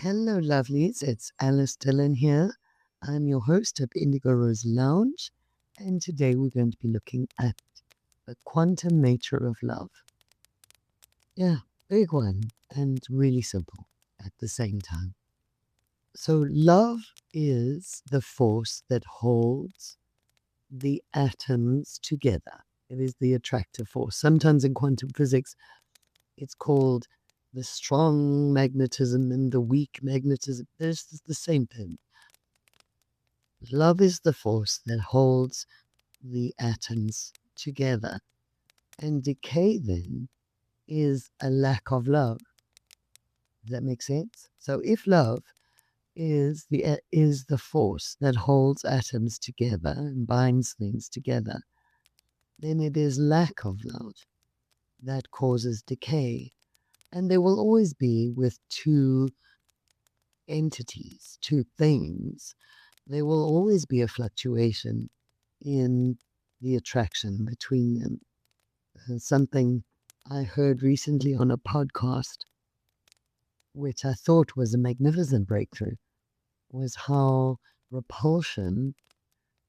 Hello, lovelies. It's Alyce Dylan here. I'm your host of Indigo Rose Lounge, and today we're going to be looking at the quantum nature of love. Yeah, big one and really simple at the same time. So, love is the force that holds the atoms together. It is the attractive force. Sometimes in quantum physics, it's called the strong magnetism and the weak magnetism. There's the same thing. Love is the force that holds the atoms together. And decay then is a lack of love. Does that make sense? So if love is the force that holds atoms together and binds things together, then it is lack of love that causes decay. And there will always be with two entities, two things, there will always be a fluctuation in the attraction between them. Something I heard recently on a podcast, which I thought was a magnificent breakthrough, was how repulsion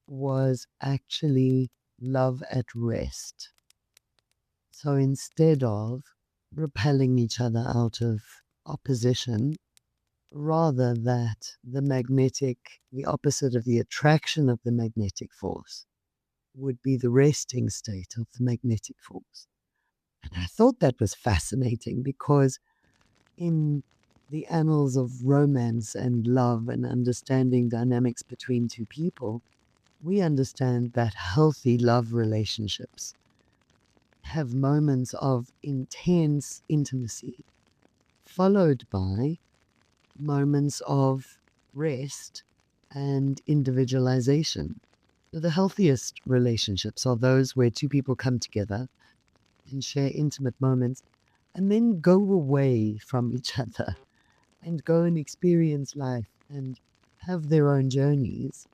was actually love at rest. So instead of repelling each other out of opposition, rather that the opposite of the attraction of the magnetic force would be the resting state of the magnetic force. And I thought that was fascinating because in the annals of romance and love and understanding dynamics between two people, we understand that healthy love relationships have moments of intense intimacy, followed by moments of rest and individualization. The healthiest relationships are those where two people come together and share intimate moments and then go away from each other and go and experience life and have their own journeys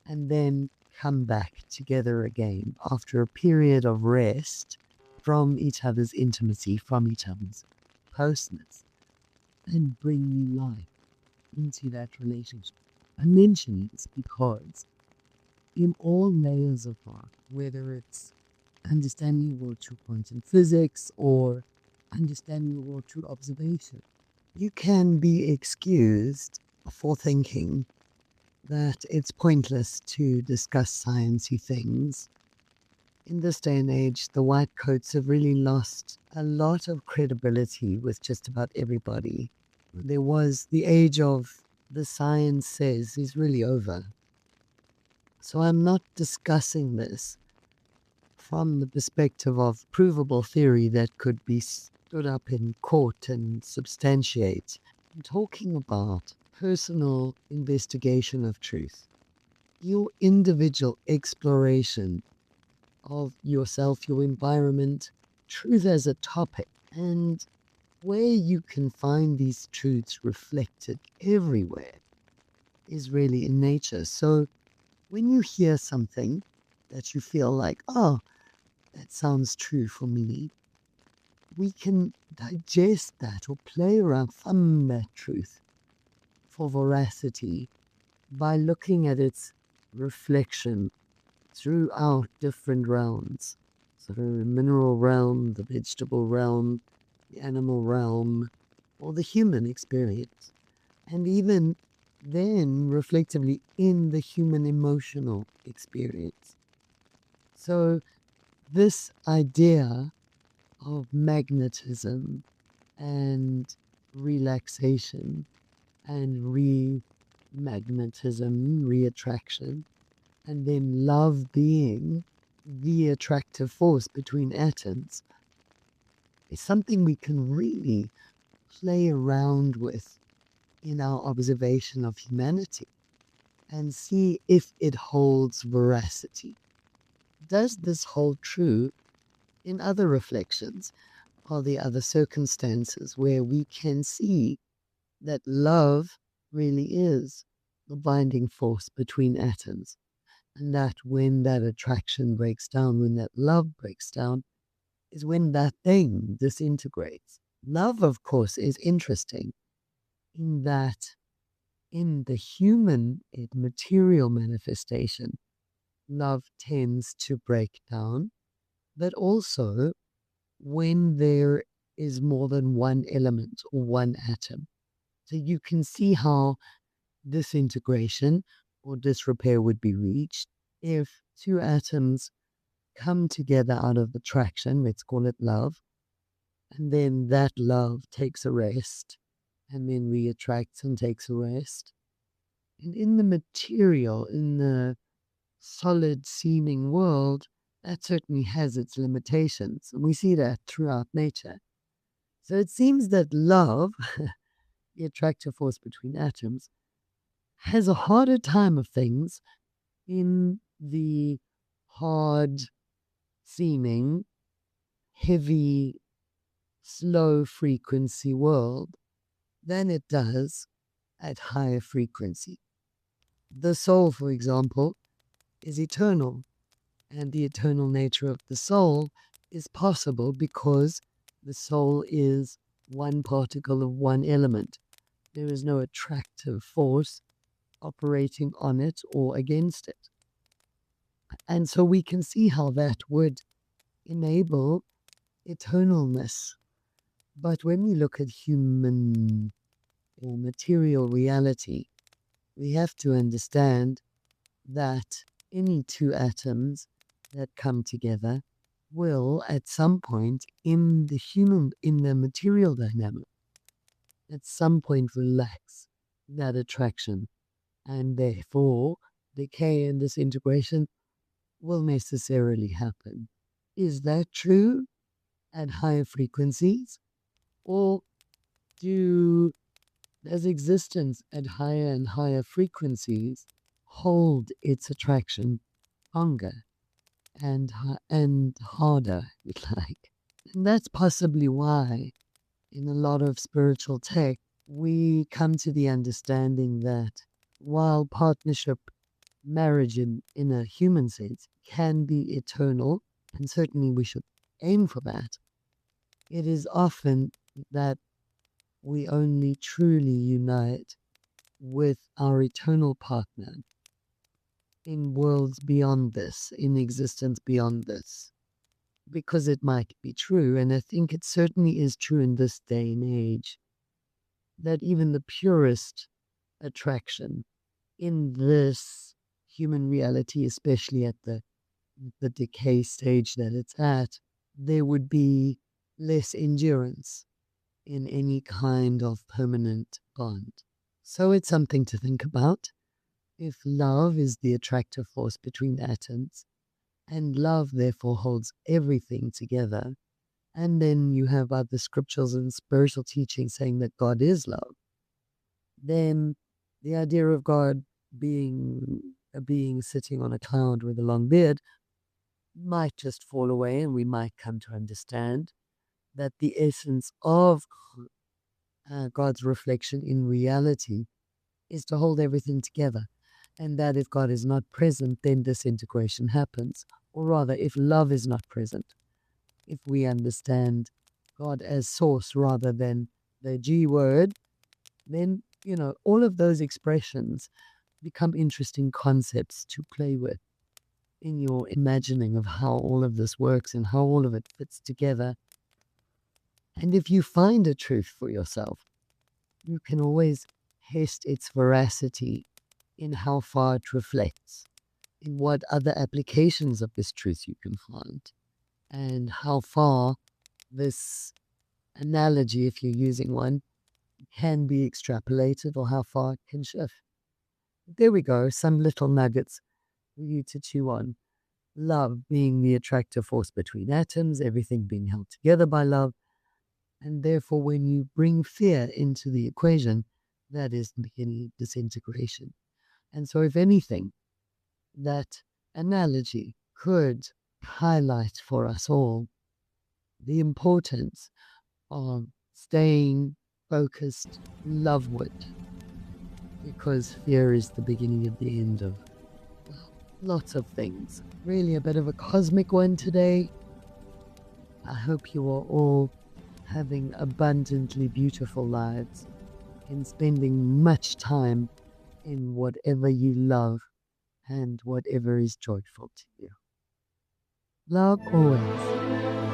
and then come back together again after a period of rest from each other's intimacy, from each other's closeness, and bring new life into that relationship. I mention this because in all layers of art, whether it's understanding the world through quantum physics or understanding the world through observation, you can be excused for thinking that it's pointless to discuss sciencey things. In this day and age, the white coats have really lost a lot of credibility with just about everybody. There was the age of the science says is really over. So I'm not discussing this from the perspective of provable theory that could be stood up in court and substantiate. I'm talking about personal investigation of truth, your individual exploration of yourself, your environment, truth as a topic, and where you can find these truths reflected everywhere is really in nature. So when you hear something that you feel like, oh, that sounds true for me, we can digest that or play around from that truth for veracity by looking at its reflection throughout different realms. So the mineral realm, the vegetable realm, the animal realm, or the human experience. And even then, reflectively, in the human emotional experience. So this idea of magnetism and relaxation and re-magnetism, re-attraction, and then love being the attractive force between atoms is something we can really play around with in our observation of humanity and see if it holds veracity. Does this hold true in other reflections? Are there other circumstances where we can see that love really is the binding force between atoms? And that when that attraction breaks down, when that love breaks down, is when that thing disintegrates. Love, of course, is interesting in that in the human material manifestation, love tends to break down, but also when there is more than one element or one atom. So you can see how disintegration or disrepair would be reached if two atoms come together out of attraction, let's call it love, and then that love takes a rest, and then reattracts and takes a rest. And in the material, in the solid seeming world, that certainly has its limitations. And we see that throughout nature. So it seems that love, the attractive force between atoms, has a harder time of things in the hard seeming, heavy, slow frequency world than it does at higher frequency. The soul, for example, is eternal, and the eternal nature of the soul is possible because the soul is one particle of one element. There is no attractive force operating on it or against it. And so we can see how that would enable eternalness. But when we look at human or material reality, we have to understand that any two atoms that come together will at some point in the material dynamic, at some point relax that attraction, and therefore decay and disintegration will necessarily happen. Is that true at higher frequencies? Or does existence at higher and higher frequencies hold its attraction longer and harder, if you like? And that's possibly why in a lot of spiritual tech, we come to the understanding that while partnership, marriage in a human sense, can be eternal, and certainly we should aim for that, it is often that we only truly unite with our eternal partner in worlds beyond this, in existence beyond this. Because it might be true, and I think it certainly is true in this day and age, that even the purest attraction in this human reality, especially at the decay stage that it's at, there would be less endurance in any kind of permanent bond. So it's something to think about. If love is the attractive force between atoms, and love therefore holds everything together, and then you have other scriptures and spiritual teachings saying that God is love, then the idea of God being a being sitting on a cloud with a long beard might just fall away, and we might come to understand that the essence of God's reflection in reality is to hold everything together, and that if God is not present, then disintegration happens. Or rather, if love is not present, if we understand God as source rather than the G word, then, all of those expressions become interesting concepts to play with in your imagining of how all of this works and how all of it fits together. And if you find a truth for yourself, you can always test its veracity in how far it reflects, in what other applications of this truth you can find, and how far this analogy, if you're using one, can be extrapolated or how far it can shift. There we go, some little nuggets for you to chew on. Love being the attractive force between atoms, everything being held together by love. And therefore, when you bring fear into the equation, that is the beginning of disintegration. And so, if anything, that analogy could highlight for us all the importance of staying focused loveward, because fear is the beginning of the end of lots of things. Really a bit of a cosmic one today. I hope you are all having abundantly beautiful lives in spending much time in whatever you love and whatever is joyful to you. Love always.